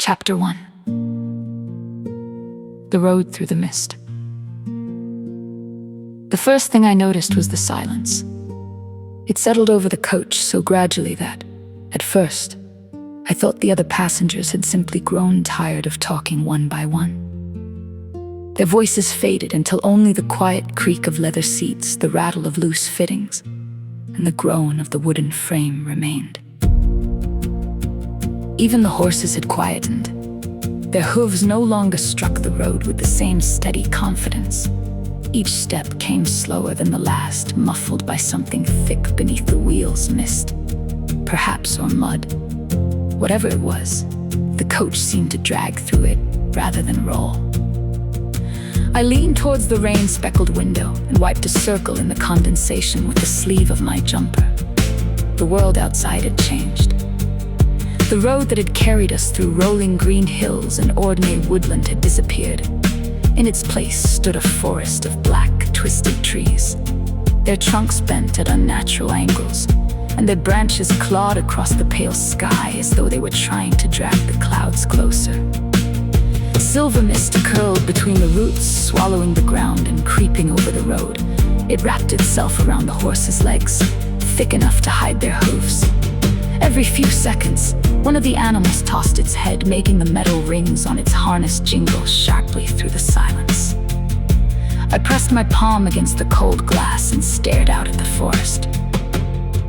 Chapter 1. The Road Through the Mist. The first thing I noticed was the silence. It settled over the coach so gradually that, at first, I thought the other passengers had simply grown tired of talking one by one. Their voices faded until only the quiet creak of leather seats, the rattle of loose fittings, and the groan of the wooden frame remained. Even the horses had quietened. Their hooves no longer struck the road with the same steady confidence. Each step came slower than the last, muffled by something thick beneath the wheels, mist, perhaps, or mud. Whatever it was, the coach seemed to drag through it rather than roll. I leaned towards the rain-speckled window and wiped a circle in the condensation with the sleeve of my jumper. The world outside had changed. The road that had carried us through rolling green hills and ordinary woodland had disappeared. In its place stood a forest of black, twisted trees. Their trunks bent at unnatural angles, and their branches clawed across the pale sky as though they were trying to drag the clouds closer. Silver mist curled between the roots, swallowing the ground and creeping over the road. It wrapped itself around the horses' legs, thick enough to hide their hooves. Every few seconds, one of the animals tossed its head, making the metal rings on its harness jingle sharply through the silence. I pressed my palm against the cold glass and stared out at the forest.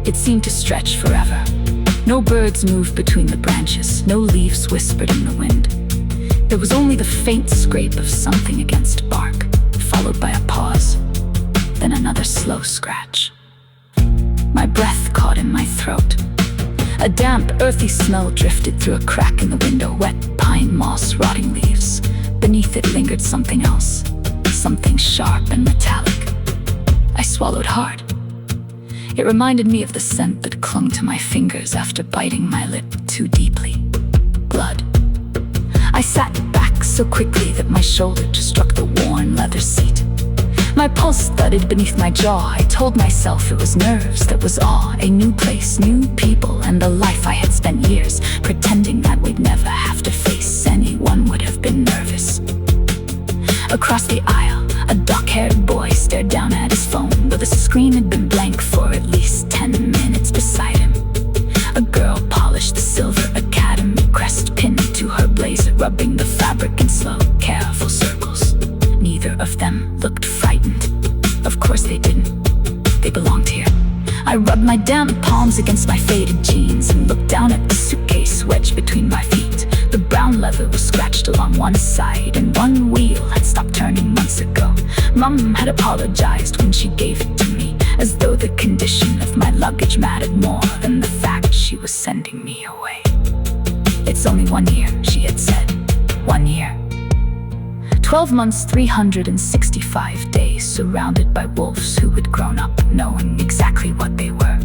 It seemed to stretch forever. No birds moved between the branches, no leaves whispered in the wind. There was only the faint scrape of something against bark, followed by a pause, then another slow scratch. My breath caught in my throat. A damp, earthy smell drifted through a crack in the window, wet pine moss, rotting leaves. Beneath it lingered something else, something sharp and metallic. I swallowed hard. It reminded me of the scent that clung to my fingers after biting my lip too deeply. Blood. I sat back so quickly that my shoulder struck the worn leather seat. My pulse thudded beneath my jaw. I told myself it was nerves, that was all. A new place, new people, and the life I had spent years pretending that we'd never have to face. Anyone would have been nervous. Across the aisle, a dark-haired boy stared down at his phone, though the screen had been blank for at least 10 minutes beside him. A girl polished the Silver Academy crest pinned to her blazer, rubbing the fabric in slow, careful circles. Neither of them looked frightened. Of course they didn't. They belonged here. I rubbed my damp palms against my faded jeans and looked down at the suitcase wedged between my feet. The brown leather was scratched along one side, and one wheel had stopped turning months ago. Mum had apologized when she gave it to me, as though the condition of my luggage mattered more than the fact she was sending me away. "It's only 1 year," she had said. 1 year. 12 months, 365 days, surrounded by wolves who had grown up knowing exactly what they were.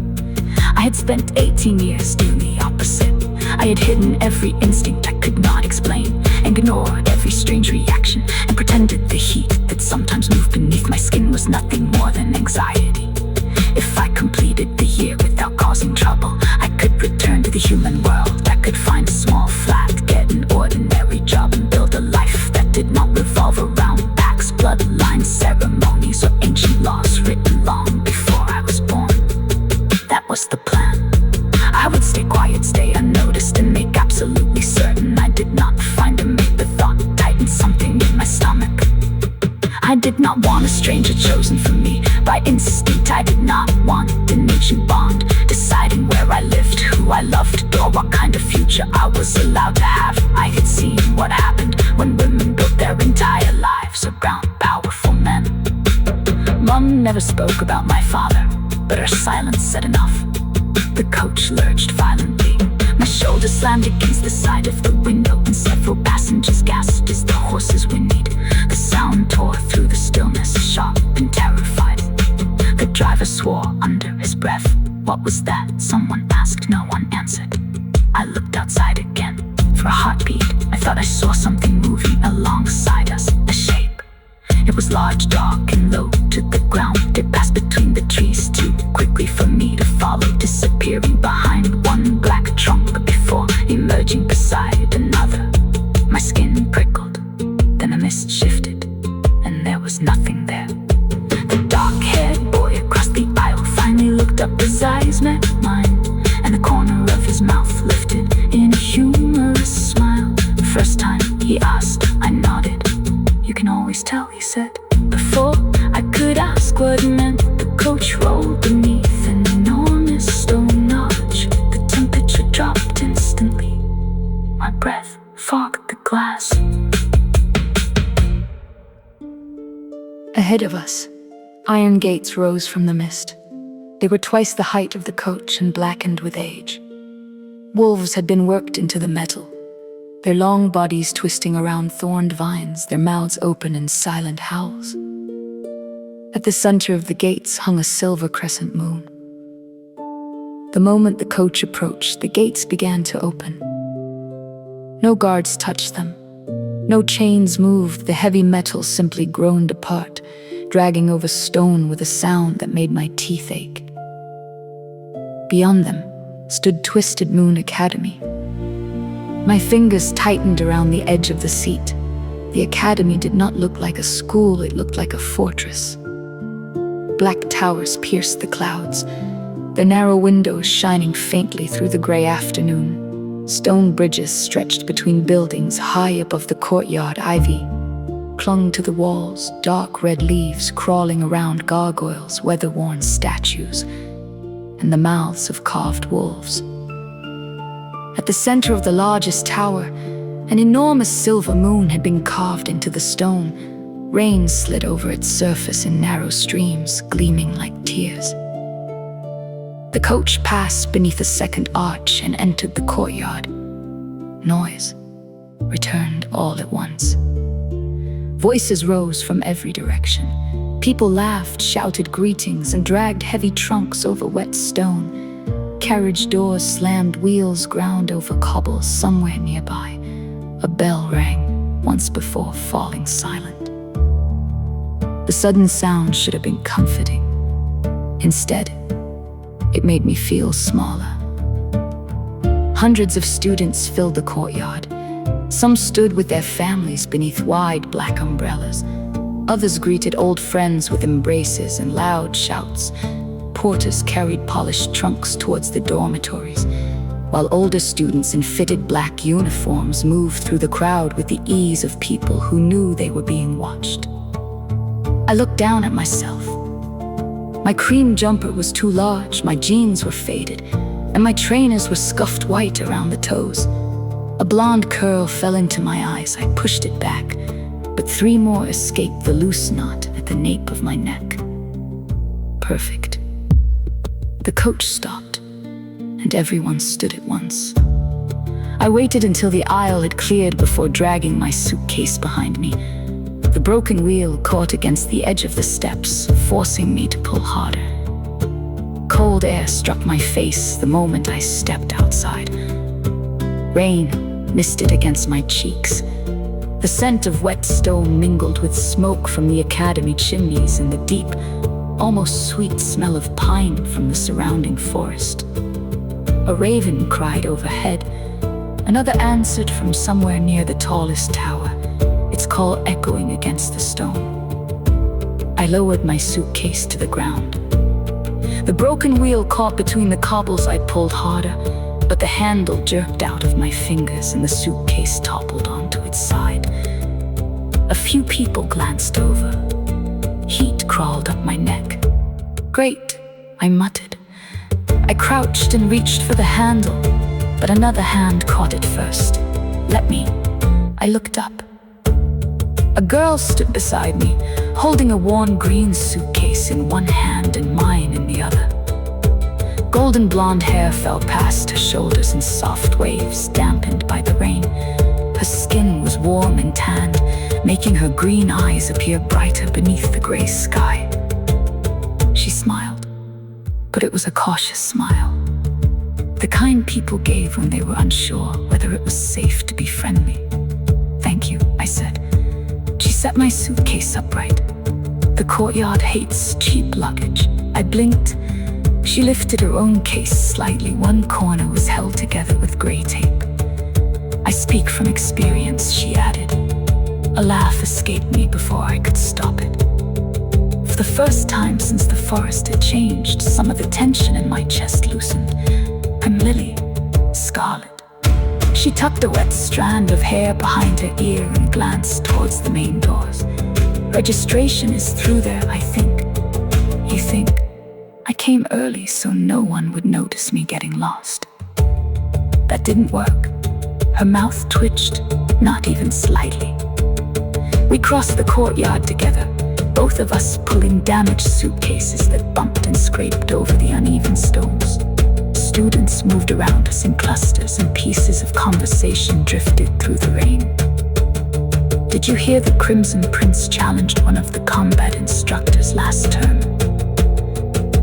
I had spent 18 years doing the opposite. I had hidden every instinct I could not explain, ignored every strange reaction, and pretended the heat that sometimes moved beneath my skin was nothing more than anxiety. If I completed the year without causing trouble, I could return to the human world. I could find a small flat, get an ordinary job, and build a life that did not revolve around pacts, bloodlines, ceremonies, or ancient laws written long before I was born. That was the plan. I would stay quiet, stay unnoticed, and make absolutely certain I did not find a mate. The thought tightened something in my stomach. I did not want a stranger chosen for me. By instinct, I did not want an ancient bond, deciding where I lived, who I loved, or what kind of future I was allowed to have. I had seen what happened when women built their entire lives around powerful men. Mum never spoke about my father, but her silence said enough. The coach lurched violently. My shoulder slammed against the side of the window, and several passengers gasped as the horses whinnied. The sound tore through the stillness, sharp and terrified. The driver swore under his breath. "What was that?" someone asked. No one answered. I looked outside again. For a heartbeat, I thought I saw something moving alongside us, a shape. It was large, dark, and low to the ground. It passed between the trees too quickly for me to follow, disappearing behind one black trunk before emerging beside another. first time?" he asked. I nodded. "You can always tell," he said. Before I could ask what it meant, the coach rolled beneath an enormous stone arch. The temperature dropped instantly. My breath fogged the glass. Ahead of us, iron gates rose from the mist. They were twice the height of the coach and blackened with age. Wolves had been worked into the metal, their long bodies twisting around thorned vines, their mouths open in silent howls. At the center of the gates hung a silver crescent moon. The moment the coach approached, the gates began to open. No guards touched them. No chains moved. The heavy metal simply groaned apart, dragging over stone with a sound that made my teeth ache. Beyond them stood Twisted Moon Academy. My fingers tightened around the edge of the seat. The academy did not look like a school, it looked like a fortress. Black towers pierced the clouds, their narrow windows shining faintly through the gray afternoon. Stone bridges stretched between buildings high above the courtyard. Ivy clung to the walls, dark red leaves crawling around gargoyles, weather-worn statues, and the mouths of carved wolves. At the center of the largest tower, an enormous silver moon had been carved into the stone. Rain slid over its surface in narrow streams, gleaming like tears. The coach passed beneath a second arch and entered the courtyard. Noise returned all at once. Voices rose from every direction. People laughed, shouted greetings, and dragged heavy trunks over wet stone. Carriage doors slammed, wheels ground over cobbles. Somewhere nearby, a bell rang, once before falling silent. The sudden sound should have been comforting. Instead, it made me feel smaller. Hundreds of students filled the courtyard. Some stood with their families beneath wide black umbrellas. Others greeted old friends with embraces and loud shouts. Porters carried polished trunks towards the dormitories, while older students in fitted black uniforms moved through the crowd with the ease of people who knew they were being watched. I looked down at myself. My cream jumper was too large, my jeans were faded, and my trainers were scuffed white around the toes. A blonde curl fell into my eyes. I pushed it back, but 3 more escaped the loose knot at the nape of my neck. Perfect. The coach stopped, and everyone stood at once. I waited until the aisle had cleared before dragging my suitcase behind me. The broken wheel caught against the edge of the steps, forcing me to pull harder. Cold air struck my face the moment I stepped outside. Rain misted against my cheeks. The scent of wet stone mingled with smoke from the academy chimneys and the deep, almost sweet smell of pine from the surrounding forest. A raven cried overhead. Another answered from somewhere near the tallest tower, its call echoing against the stone. I lowered my suitcase to the ground. The broken wheel caught between the cobbles. I pulled harder, but the handle jerked out of my fingers and the suitcase toppled onto its side. A few people glanced over. Heat crawled up my neck. "Great," I muttered. I crouched and reached for the handle, but another hand caught it first. "Let me." I looked up. A girl stood beside me, holding a worn green suitcase in one hand and mine in the other. Golden blonde hair fell past her shoulders in soft waves, dampened by the rain. Her skin was warm and tanned, making her green eyes appear brighter beneath the gray sky. She smiled, but it was a cautious smile, the kind people gave when they were unsure whether it was safe to be friendly. "Thank you," I said. She set my suitcase upright. "The courtyard hates cheap luggage." I blinked. She lifted her own case slightly. One corner was held together with gray tape. "I speak from experience," she added. A laugh escaped me before I could stop it. For the first time since the forest had changed, some of the tension in my chest loosened. "I'm Lilly, Scarlet," She tucked a wet strand of hair behind her ear and glanced towards the main doors. Registration is through there, I think. You think? I came early so no one would notice me getting lost. That didn't work. Her mouth twitched, not even slightly. We crossed the courtyard together, both of us pulling damaged suitcases that bumped and scraped over the uneven stones. Students moved around us in clusters, and pieces of conversation drifted through the rain. Did you hear the Crimson Prince challenged one of the combat instructors last term?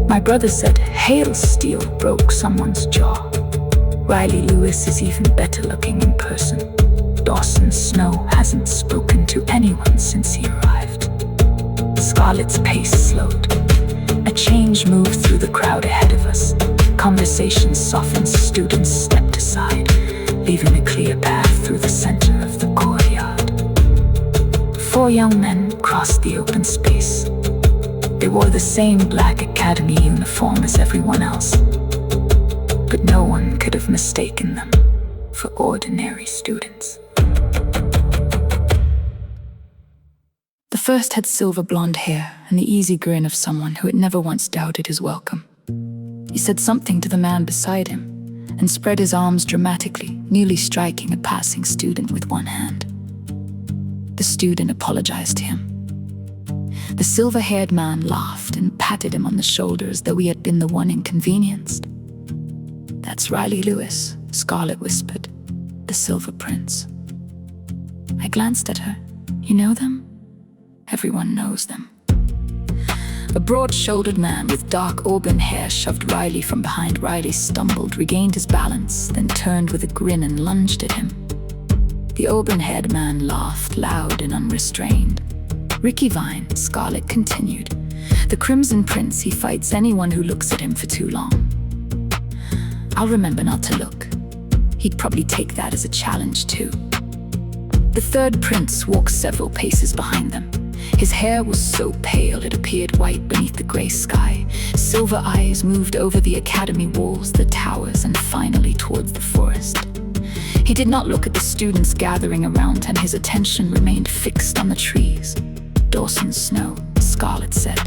My brother said hail steel broke someone's jaw. Riley Lewis is even better looking in person. Dawson Snow hasn't spoken to anyone since he arrived. Scarlett's pace slowed. A change moved through the crowd ahead of us. Conversation softened, students stepped aside, leaving a clear path through the center of the courtyard. 4 young men crossed the open space. They wore the same black academy uniform as everyone else, but no one could have mistaken them for ordinary students. The first had silver blonde hair and the easy grin of someone who had never once doubted his welcome. He said something to the man beside him and spread his arms dramatically, nearly striking a passing student with one hand. The student apologized to him. The silver-haired man laughed and patted him on the shoulder as though he had been the one inconvenienced. "That's Riley Lewis," Scarlett whispered, "the Silver Prince." I glanced at her. "You know them?" "Everyone knows them." A broad-shouldered man with dark auburn hair shoved Riley from behind. Riley stumbled, regained his balance, then turned with a grin and lunged at him. The auburn-haired man laughed, loud and unrestrained. "Ricky Vine," Scarlett continued. "The Crimson Prince, he fights anyone who looks at him for too long." "I'll remember not to look." He'd probably take that as a challenge too. The third prince walked several paces behind them. His hair was so pale it appeared white beneath the gray sky. Silver eyes moved over the academy walls, the towers, and finally towards the forest. He did not look at the students gathering around, and his attention remained fixed on the trees. "Dawson Snow," Scarlett said,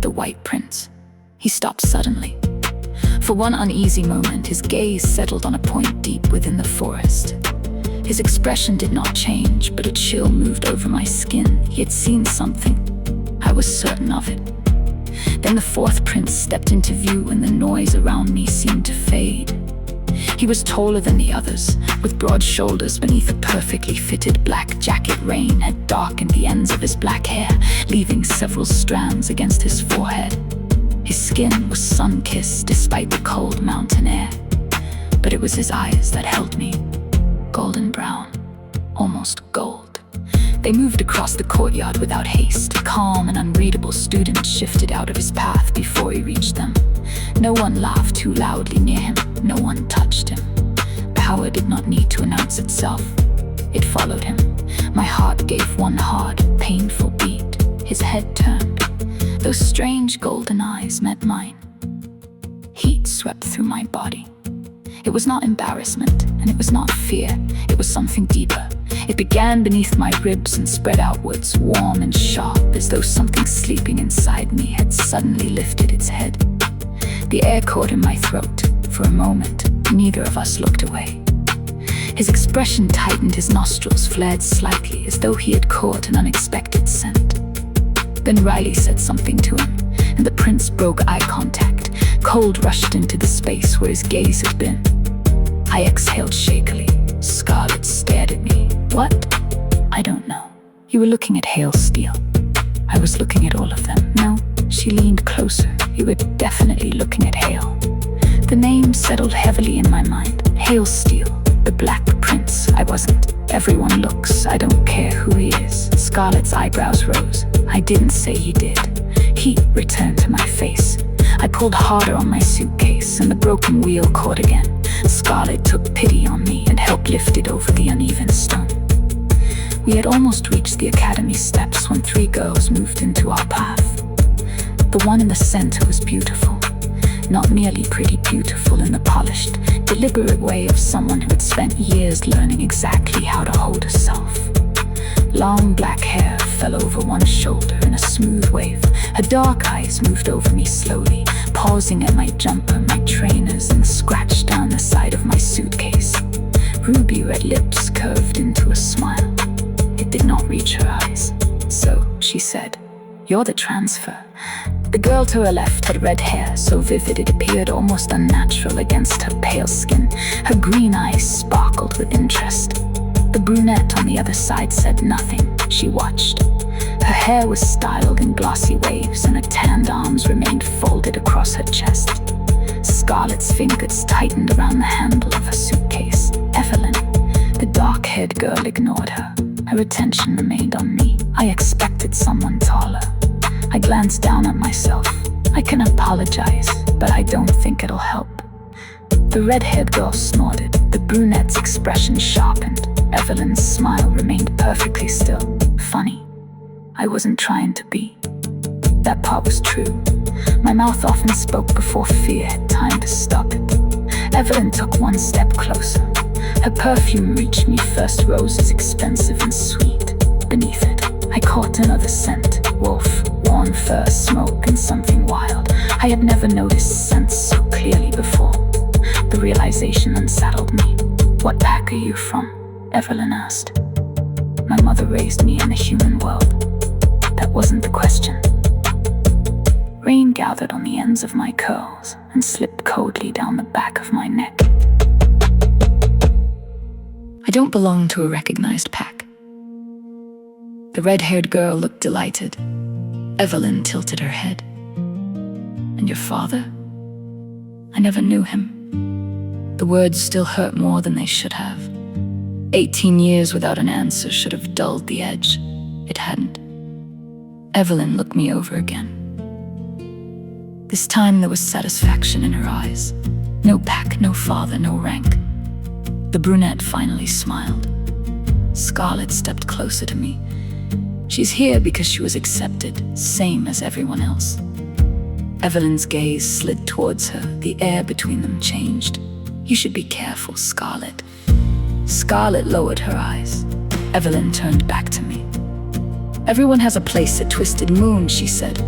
"the White Prince." He stopped suddenly. For one uneasy moment, his gaze settled on a point deep within the forest. His expression did not change, but a chill moved over my skin. He had seen something. I was certain of it. Then the fourth prince stepped into view, and the noise around me seemed to fade. He was taller than the others, with broad shoulders beneath a perfectly fitted black jacket. Rain had darkened the ends of his black hair, leaving several strands against his forehead. His skin was sun-kissed despite the cold mountain air, but it was his eyes that held me. Golden brown, almost gold. They moved across the courtyard without haste. Calm and unreadable students shifted out of his path before he reached them. No one laughed too loudly near him. No one touched him. Power did not need to announce itself. It followed him. My heart gave one hard, painful beat. His head turned. Those strange golden eyes met mine. Heat swept through my body. It was not embarrassment, and it was not fear. It was something deeper. It began beneath my ribs and spread outwards, warm and sharp, as though something sleeping inside me had suddenly lifted its head. The air caught in my throat. For a moment, neither of us looked away. His expression tightened, his nostrils flared slightly, as though he had caught an unexpected scent. Then Riley said something to him, and the prince broke eye contact. Cold rushed into the space where his gaze had been. I exhaled shakily. Scarlett stared at me. "What?" "I don't know." "You were looking at Hail Steel." "I was looking at all of them." "No." She leaned closer. "You were definitely looking at Hail." The name settled heavily in my mind. Hail Steel, the Black Prince. I wasn't. "Everyone looks. I don't care who he is." Scarlett's eyebrows rose. "I didn't say you did." Heat returned to my face. I pulled harder on my suitcase, and the broken wheel caught again. Scarlett took pity on me and helped lift it over the uneven stone. We had almost reached the academy steps when 3 girls moved into our path. The one in the center was beautiful. not merely pretty, beautiful in the polished, deliberate way of someone who had spent years learning exactly how to hold herself. Long black hair fell over one shoulder in a smooth wave. Her dark eyes moved over me slowly, pausing at my jumper, my trainers, and scratched down the side of my suitcase. Ruby red lips curved into a smile. It did not reach her eyes. "So," she said, "you're the transfer." The girl to her left had red hair, so vivid it appeared almost unnatural against her pale skin. Her green eyes sparkled with interest. The brunette on the other side said nothing. She watched. Her hair was styled in glossy waves, and her tanned arms remained folded across her chest. Scarlett's fingers tightened around the handle of her suitcase. Evelyn, the dark-haired girl, ignored her. Her attention remained on me. I expected someone taller. I glanced down at myself. I can apologize, but I don't think it'll help. The red-haired girl snorted. The brunette's expression sharpened. Evelyn's smile remained perfectly still. Funny. I wasn't trying to be. That part was true. My mouth often spoke before fear had time to stop it. Evelyn took one step closer. Her perfume reached me first, roses expensive and sweet. Beneath it, I caught another scent. Wolf, worn fur, smoke, and something wild. I had never noticed scents so clearly before. The realization unsettled me. "What pack are you from?" Evelyn asked. My mother raised me in the human world. That wasn't the question. Rain gathered on the ends of my curls and slipped coldly down the back of my neck. "I don't belong to a recognized pack." The red-haired girl looked delighted. Evelyn tilted her head. "And your father?" "I never knew him." The words still hurt more than they should have. 18 years without an answer should have dulled the edge. It hadn't. Evelyn looked me over again. This time there was satisfaction in her eyes. No pack, no father, no rank. The brunette finally smiled. Scarlett stepped closer to me. She's here because she was accepted, same as everyone else. Evelyn's gaze slid towards her. The air between them changed. "You should be careful, Scarlett." Scarlett lowered her eyes. Evelyn turned back to me. "Everyone has a place at Twisted Moon," she said.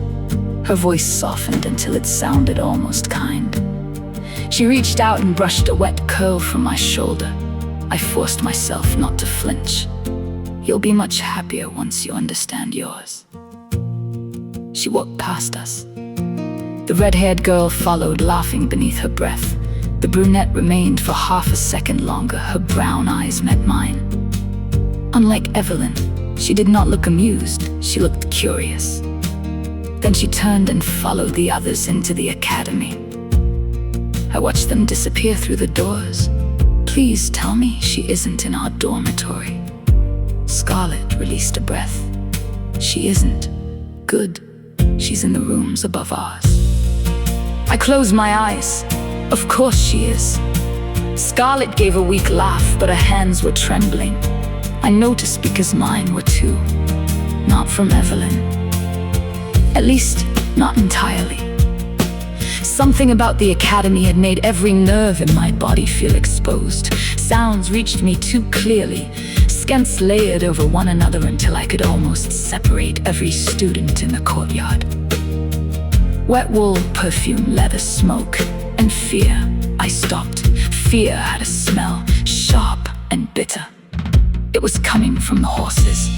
Her voice softened until it sounded almost kind. She reached out and brushed a wet curl from my shoulder. I forced myself not to flinch. "You'll be much happier once you understand yours." She walked past us. The red-haired girl followed, laughing beneath her breath. The brunette remained for half a second longer. Her brown eyes met mine. Unlike Evelyn, she did not look amused. She looked curious. Then she turned and followed the others into the academy. I watched them disappear through the doors. "Please tell me she isn't in our dormitory." Scarlett released a breath. "She isn't. Good. She's in the rooms above ours." I closed my eyes. Of course she is. Scarlett gave a weak laugh, but her hands were trembling. I noticed because mine were too. Not from Evelyn. At least, not entirely. Something about the academy had made every nerve in my body feel exposed. Sounds reached me too clearly. Scents layered over one another until I could almost separate every student in the courtyard. Wet wool, perfume, leather, smoke, and fear. I stopped. Fear had a smell, sharp and bitter. It was coming from the horses.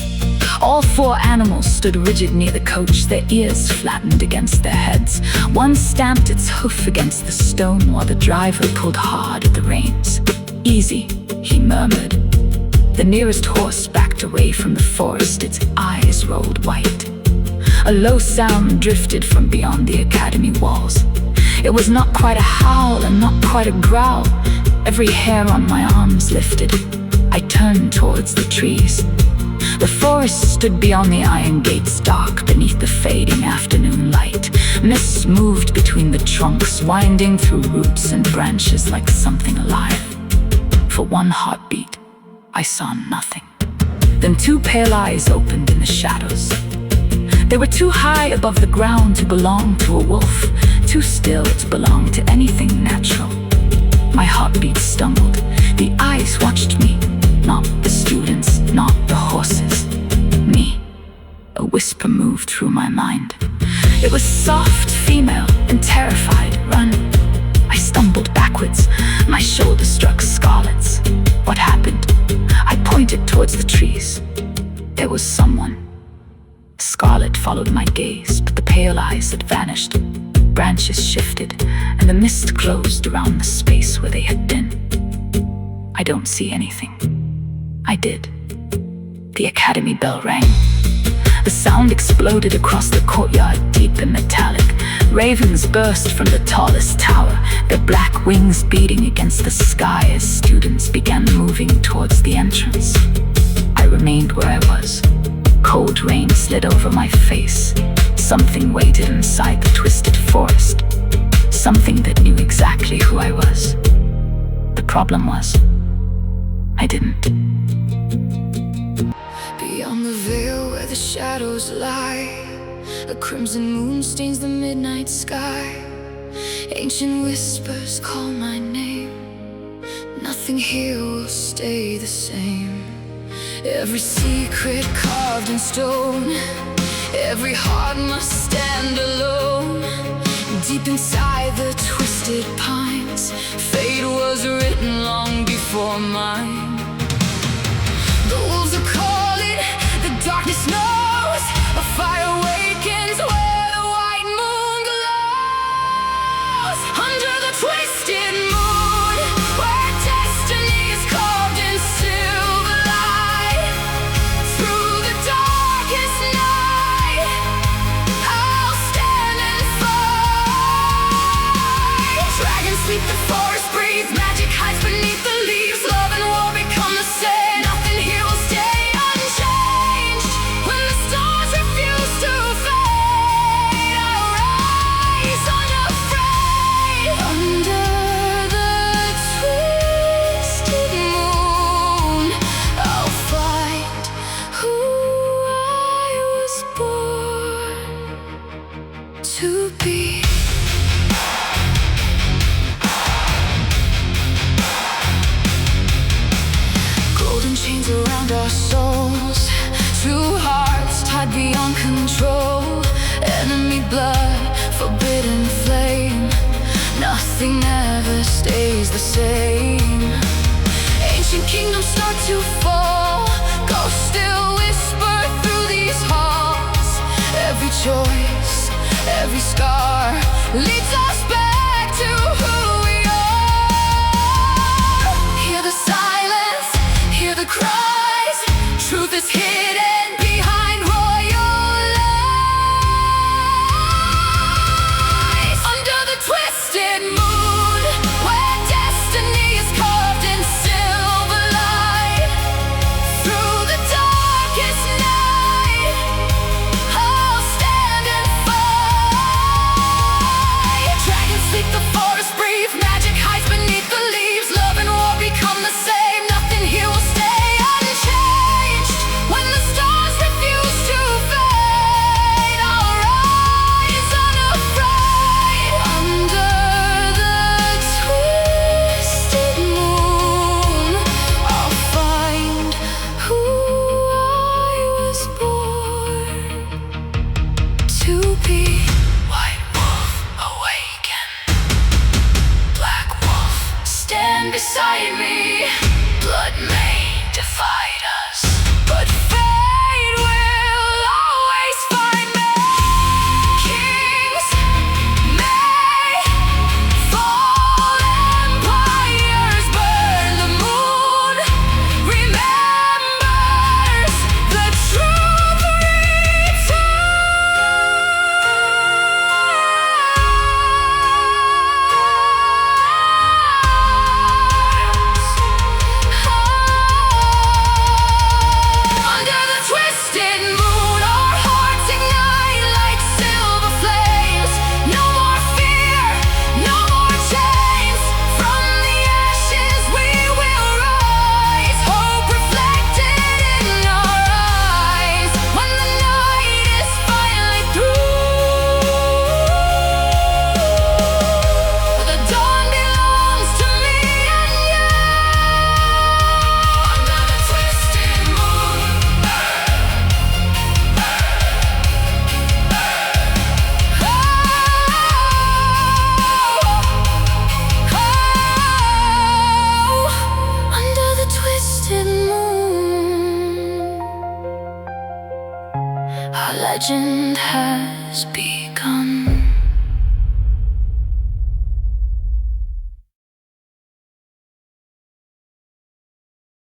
All 4 animals stood rigid near the coach, their ears flattened against their heads. One stamped its hoof against the stone while the driver pulled hard at the reins. "Easy," he murmured. The nearest horse backed away from the forest, its eyes rolled white. A low sound drifted from beyond the academy walls. It was not quite a howl and not quite a growl. Every hair on my arms lifted. I turned towards the trees. The forest stood beyond the iron gates, dark beneath the fading afternoon light. Mists moved between the trunks, winding through roots and branches like something alive. For one heartbeat, I saw nothing. Then 2 pale eyes opened in the shadows. They were too high above the ground to belong to a wolf, too still to belong to anything natural. My heartbeat stumbled. The eyes watched me, not the students, not the horses. Me. A whisper moved through my mind. It was soft, female, and terrified. Run. I stumbled backwards. My shoulder struck Scarlett's. What happened? I pointed towards the trees. There was someone. Scarlett followed my gaze, but the pale eyes had vanished. Branches shifted, and the mist closed around the space where they had been. I don't see anything. I did. The academy bell rang. The sound exploded across the courtyard, deep and metallic. Ravens burst from the tallest tower, their black wings beating against the sky as students began moving towards the entrance. I remained where I was. Cold rain slid over my face. Something waited inside the twisted forest. Something that knew exactly who I was. The problem was, I didn't. Beyond the veil where the shadows lie, a crimson moon stains the midnight sky. Ancient whispers call my name. Nothing here will stay the same. Every secret carved in stone, every heart must stand alone. Deep inside the twisted pines, fate was written long before mine. The wolves are calling, the darkness knows. A fire awakens where the white moon glows. Under the twisted moon, where destiny is carved in silver light. Through the darkest night, I'll stand and fight. Dragons sweep the forest, breathe magic hides beneath the leaves. Love and war become the same. Nothing here will stay unchanged. When the stars refuse to fade, I'll rise unafraid. Under the twisted moon, I'll find who I was born to be. Golden chains around our souls, two hearts tied beyond control. Enemy blood, forbidden flame. Nothing ever stays the same. Ancient kingdoms start to fall. Ghosts still whisper through these halls. Every choice, every scar leads us back to who we are. Hear the silence, hear the cries. Truth is hidden behind royal lies. Under the twisted moon, where destiny is carved in silver light. Through the darkest night, I'll stand and fight. Our legend has begun.